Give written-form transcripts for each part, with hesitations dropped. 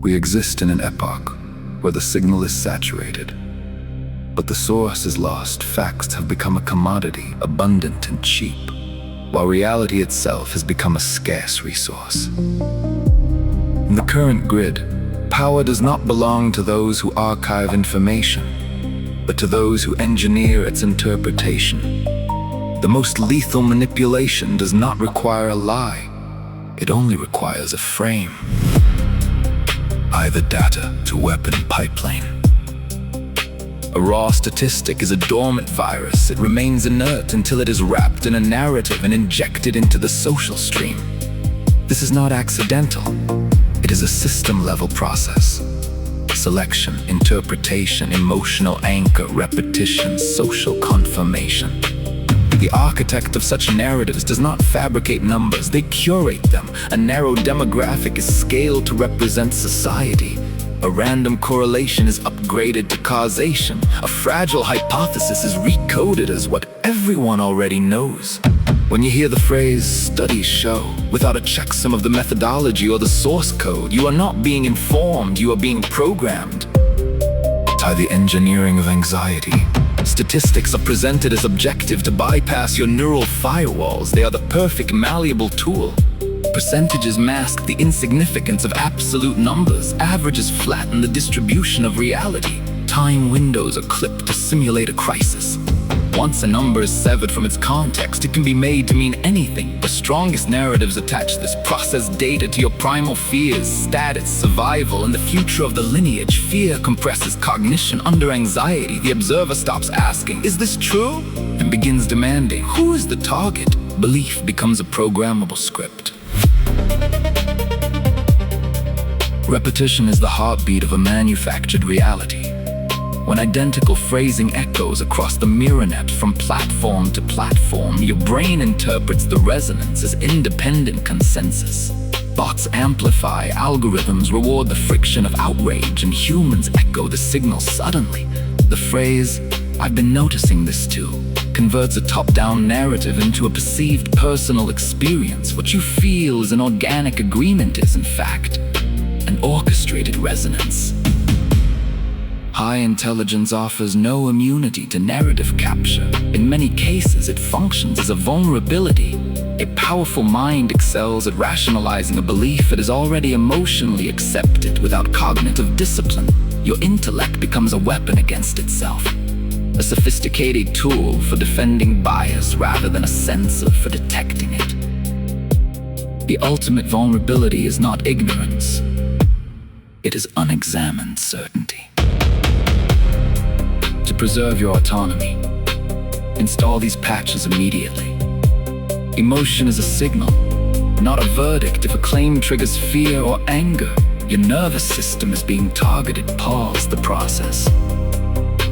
We exist in an epoch where the signal is saturated, but the source is lost. Facts have become a commodity, abundant and cheap, while reality itself has become a scarce resource. In the current grid, power does not belong to those who archive information, but to those who engineer its interpretation. The most lethal manipulation does not require a lie, it only requires a frame. Either data to weapon pipeline. A raw statistic is a dormant virus. It remains inert until it is wrapped in a narrative and injected into the social stream. This is not accidental. It is a system-level process. Selection, interpretation, emotional anchor, repetition, social confirmation. The architect of such narratives does not fabricate numbers, they curate them. A narrow demographic is scaled to represent society. A random correlation is upgraded to causation. A fragile hypothesis is recoded as what everyone already knows. When you hear the phrase, "studies show," without a checksum of the methodology or the source code, you are not being informed, you are being programmed. Tie the engineering of anxiety. Statistics are presented as objective to bypass your neural firewalls. They are the perfect malleable tool. Percentages mask the insignificance of absolute numbers. Averages flatten the distribution of reality. Time windows are clipped to simulate a crisis. Once a number is severed from its context, it can be made to mean anything. The strongest narratives attach this processed data to your primal fears, status, survival, and the future of the lineage. Fear compresses cognition under anxiety. The observer stops asking, "Is this true?" and begins demanding, "Who is the target?" Belief becomes a programmable script. Repetition is the heartbeat of a manufactured reality. When identical phrasing echoes across the mirror net from platform to platform, your brain interprets the resonance as independent consensus. Bots amplify, algorithms reward the friction of outrage, and humans echo the signal suddenly. The phrase, "I've been noticing this too," converts a top-down narrative into a perceived personal experience. What you feel is an organic agreement is, in fact, an orchestrated resonance. High intelligence offers no immunity to narrative capture. In many cases, it functions as a vulnerability. A powerful mind excels at rationalizing a belief it is already emotionally accepted without cognitive discipline. Your intellect becomes a weapon against itself. A sophisticated tool for defending bias rather than a sensor for detecting it. The ultimate vulnerability is not ignorance. It is unexamined certainty. To preserve your autonomy, install these patches immediately. Emotion is a signal, not a verdict. If a claim triggers fear or anger, your nervous system is being targeted. Pause the process.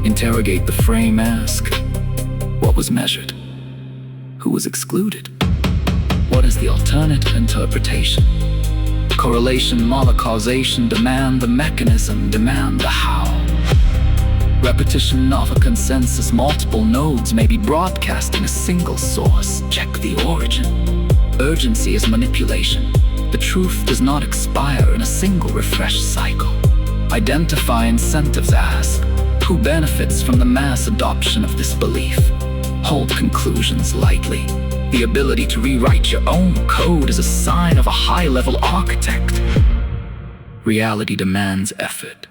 Interrogate the frame, ask, what was measured? Who was excluded? What is the alternative interpretation? Correlation, monocausation, demand the mechanism, demand the how. Repetition, not a consensus. Multiple nodes may be broadcasting a single source. Check the origin. Urgency is manipulation. The truth does not expire in a single refresh cycle. Identify incentives, ask, who benefits from the mass adoption of this belief? Hold conclusions lightly. The ability to rewrite your own code is a sign of a high-level architect. Reality demands effort.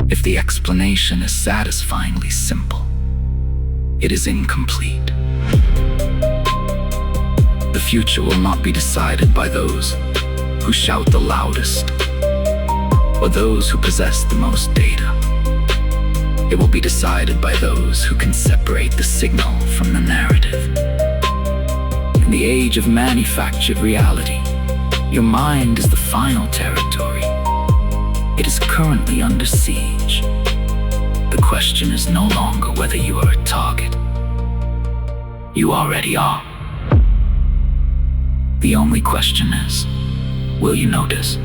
If the explanation is satisfyingly simple, it is incomplete. The future will not be decided by those who shout the loudest or those who possess the most data. It will be decided by those who can separate the signal from the narrative. In the age of manufactured reality, your mind is the final territory. It is currently under siege. The question is no longer whether you are a target. You already are. The only question is, will you notice?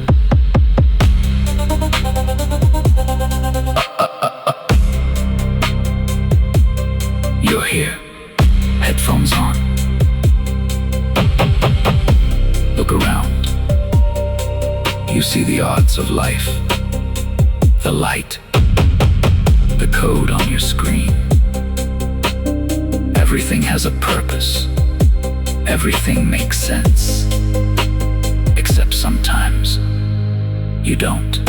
You're here. Headphones on. Look around. You see the odds of life, the light, the code on your screen. Everything has a purpose. Everything makes sense. Except sometimes you don't.